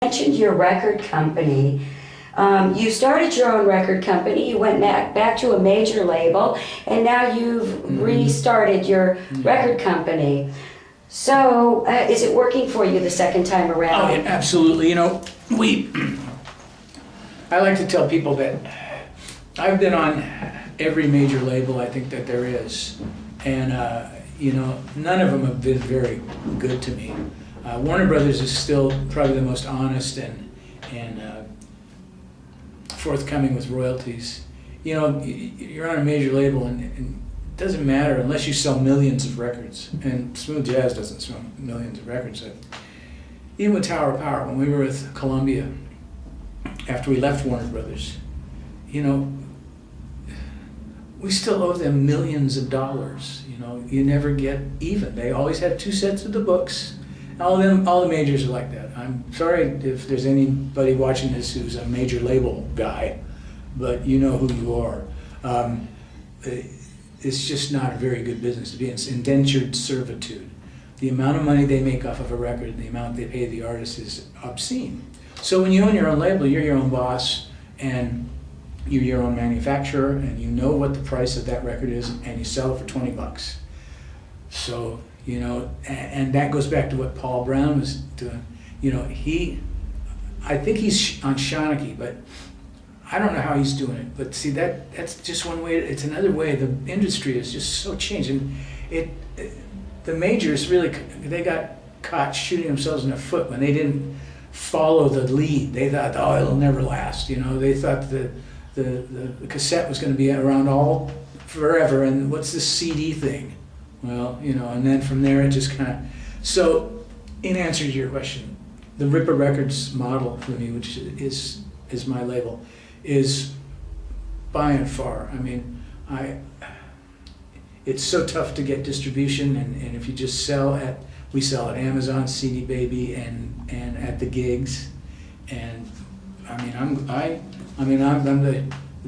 mentioned your record company. You started your own record company, you went back to a major label, and now you've restarted your record company. So, is it working for you the second time around? Oh, yeah, absolutely. You know, I like to tell people that I've been on every major label I think that there is, and you know, none of them have been very good to me. Warner Brothers is still probably the most honest and forthcoming with royalties. You know, you're on a major label and it doesn't matter unless you sell millions of records, and smooth jazz doesn't sell millions of records. Even with Tower of Power, when we were with Columbia, after we left Warner Brothers, you know, we still owe them millions of dollars. You know, you never get even. They always have two sets of the books. All the majors are like that. I'm sorry if there's anybody watching this who's a major label guy, but you know who you are. It's just not a very good business to be in. It's indentured servitude. The amount of money they make off of a record and the amount they pay the artist is obscene. So when you own your own label, you're your own boss and you're your own manufacturer, and you know what the price of that record is, and you sell it for $20. So, you know, and that goes back to what Paul Brown was doing. You know, I think he's on Shawnee, but I don't know how he's doing it. But see, that's just one way. It's another way. The industry is just so changed, and the majors really, they got caught shooting themselves in the foot when they didn't follow the lead. They thought, oh, it'll never last. You know, they thought the cassette was going to be around all forever, and what's this CD thing? Well, you know, and then from there it just kind of. So, in answer to your question, the Ripper Records model for me, which is my label, is by and far. I mean, it's so tough to get distribution, and if you just we sell at Amazon, CD Baby, and at the gigs, and I mean, I'm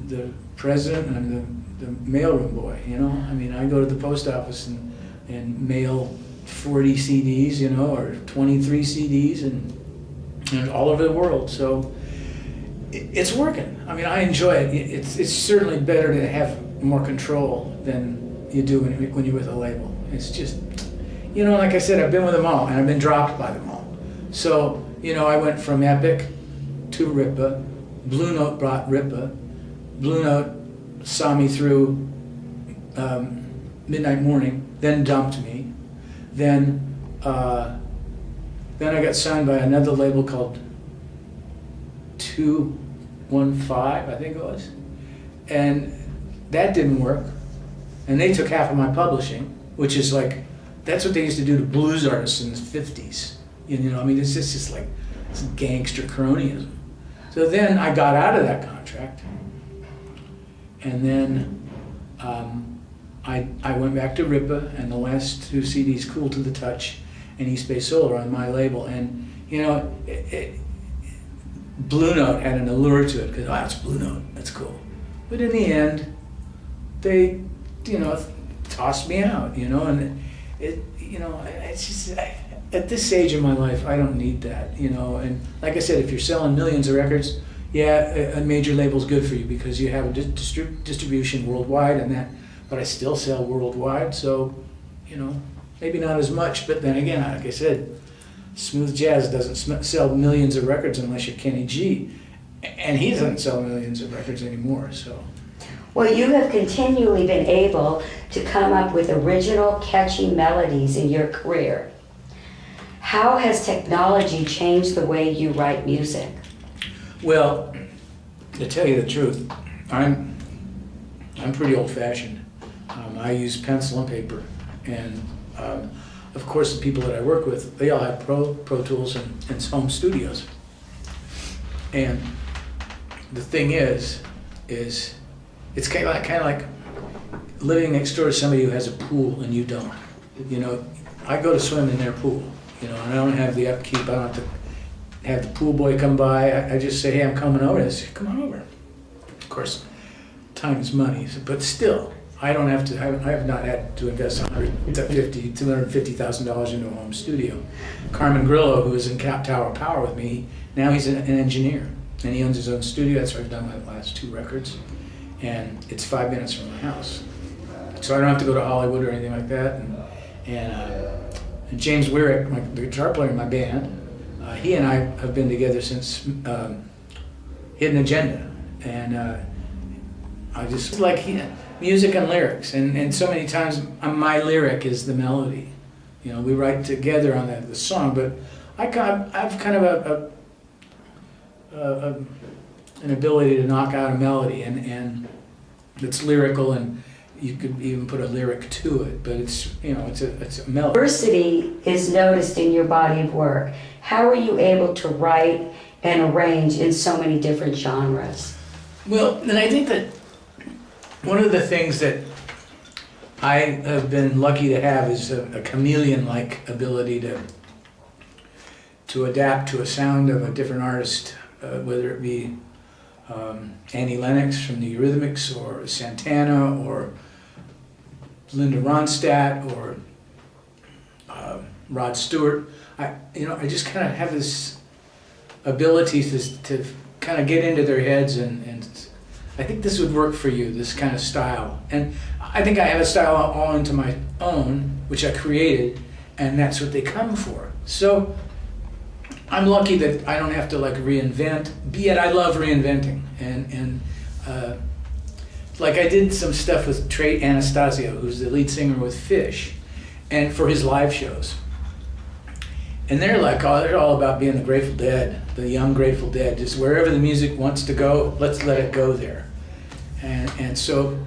the president, and I'm the mailroom boy, you know. I mean, I go to the post office and mail 40 CDs, you know, or 23 CDs, and all over the world. So it's working. I mean, I enjoy it. It's certainly better to have more control than you do when you're with a label. It's just, you know, like I said, I've been with them all, and I've been dropped by them all. So, you know, I went from Epic to Rippa. Blue Note brought Rippa. Blue Note saw me through Midnight Morning, then dumped me. Then I got signed by another label called 215, I think it was. And that didn't work. And they took half of my publishing, which is like, that's what they used to do to blues artists in the 50s. You know, I mean, it's just like, it's gangster cronyism. So then I got out of that contract. And then I went back to Rippa, and the last two CDs, Cool to the Touch and East Bay Solar, on my label. And, you know, Blue Note had an allure to it, because, oh, it's Blue Note, that's cool. But in the end, they, you know, tossed me out, you know, and you know, it's just, at this stage in my life, I don't need that, you know. And like I said, if you're selling millions of records, yeah, a major label's good for you because you have a distribution worldwide and that, but I still sell worldwide, so, you know, maybe not as much, but then again, like I said, smooth jazz doesn't sell millions of records unless you're Kenny G, and he doesn't sell millions of records anymore, so. Well, you have continually been able to come up with original, catchy melodies in your career. How has technology changed the way you write music? Well, to tell you the truth, I'm pretty old-fashioned. I use pencil and paper, and of course the people that I work with, they all have Pro Tools and home studios. And the thing is it's kind of like living next door to somebody who has a pool and you don't. You know, I go to swim in their pool, you know, and I don't have the upkeep. I don't have to have the pool boy come by. I just say, hey, I'm coming over. They say, come on over. Of course, time is money, but still, I don't have to. I have not had to invest $250,000 into a home studio. Carmen Grillo, who was in Tower of Power with me, now he's an engineer, and he owns his own studio. That's where I've done my last 2 records, and it's 5 minutes from my house, so I don't have to go to Hollywood or anything like that. And James Wyrick, the guitar player in my band, he and I have been together since Hidden Agenda, and I just like music and lyrics, and so many times my lyric is the melody. You know, we write together on the song, but I've kind of an ability to knock out a melody, and it's lyrical, and you could even put a lyric to it, but it's, you know, it's a melody. Diversity is noticed in your body of work. How are you able to write and arrange in so many different genres? Well, and I think that one of the things that I have been lucky to have is a chameleon-like ability to adapt to a sound of a different artist, whether it be Annie Lennox from the Eurythmics, or Santana, or Linda Ronstadt, or Rod Stewart. I just kind of have this ability to kind of get into their heads, and I think this would work for you, this kind of style. And I think I have a style all into my own, which I created, and that's what they come for. So I'm lucky that I don't have to like reinvent, yet I love reinventing. And like I did some stuff with Trey Anastasio, who's the lead singer with Fish, and for his live shows. And they're like, oh, they're all about being the Grateful Dead, the young Grateful Dead, just wherever the music wants to go, let's let it go there. And so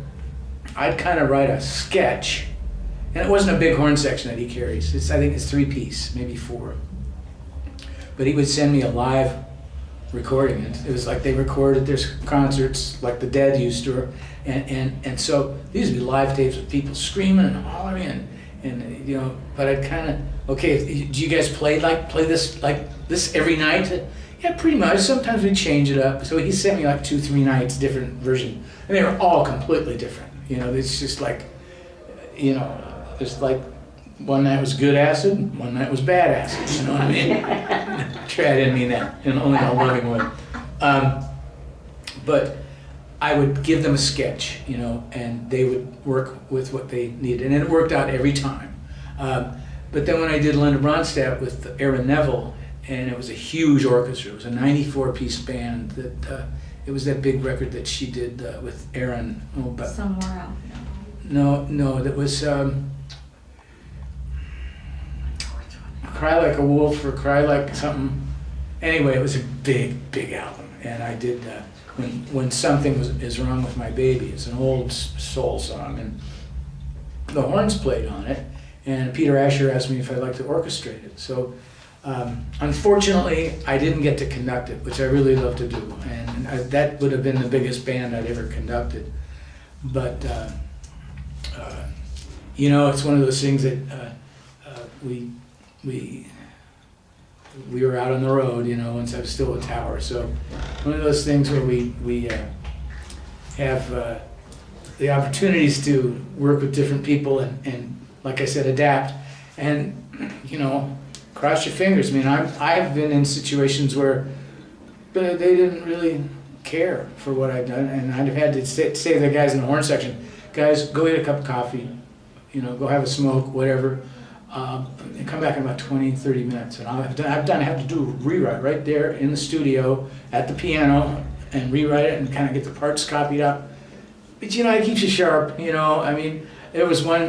I'd kind of write a sketch, and it wasn't a big horn section that he carries. I think it's 3-piece, maybe 4. But he would send me a live recording. It was like they recorded their concerts like the Dead used to, and so these would be live tapes with people screaming and hollering, and you know. But I'd kind of, okay, do you guys play this every night? Yeah, pretty much. Sometimes we change it up. So he sent me like 2-3 nights, different version, and they were all completely different. You know, it's just like, you know, it's like one night was good acid, one night was bad acid. You know what I mean? I didn't mean that in only a loving way. But I would give them a sketch, you know, and they would work with what they needed, and it worked out every time. But then when I did Linda Ronstadt with Aaron Neville, and it was a huge orchestra, it was a 94-piece band, that it was that big record that she did with Aaron. Somewhere Else. No, that was Cry Like a Wolf or Cry Like something. Anyway, it was a big album, and I did when Something is Wrong with My Baby. It's an old soul song, and the horns played on it, and Peter Asher asked me if I'd like to orchestrate it. So unfortunately, I didn't get to conduct it, which I really love to do, and that would have been the biggest band I'd ever conducted. But you know, it's one of those things that we were out on the road, you know, once I was still a Tower. So one of those things where we have the opportunities to work with different people and like I said, adapt, and you know, cross your fingers. I mean, I've been in situations where they didn't really care for what I'd done, and I'd have had to say to the guys in the horn section, guys, go get a cup of coffee, you know, go have a smoke, whatever, and come back in about 20, 30 minutes. And I have to do a rewrite right there in the studio at the piano and rewrite it and kind of get the parts copied up. But you know, it keeps you sharp, you know. I mean, there was one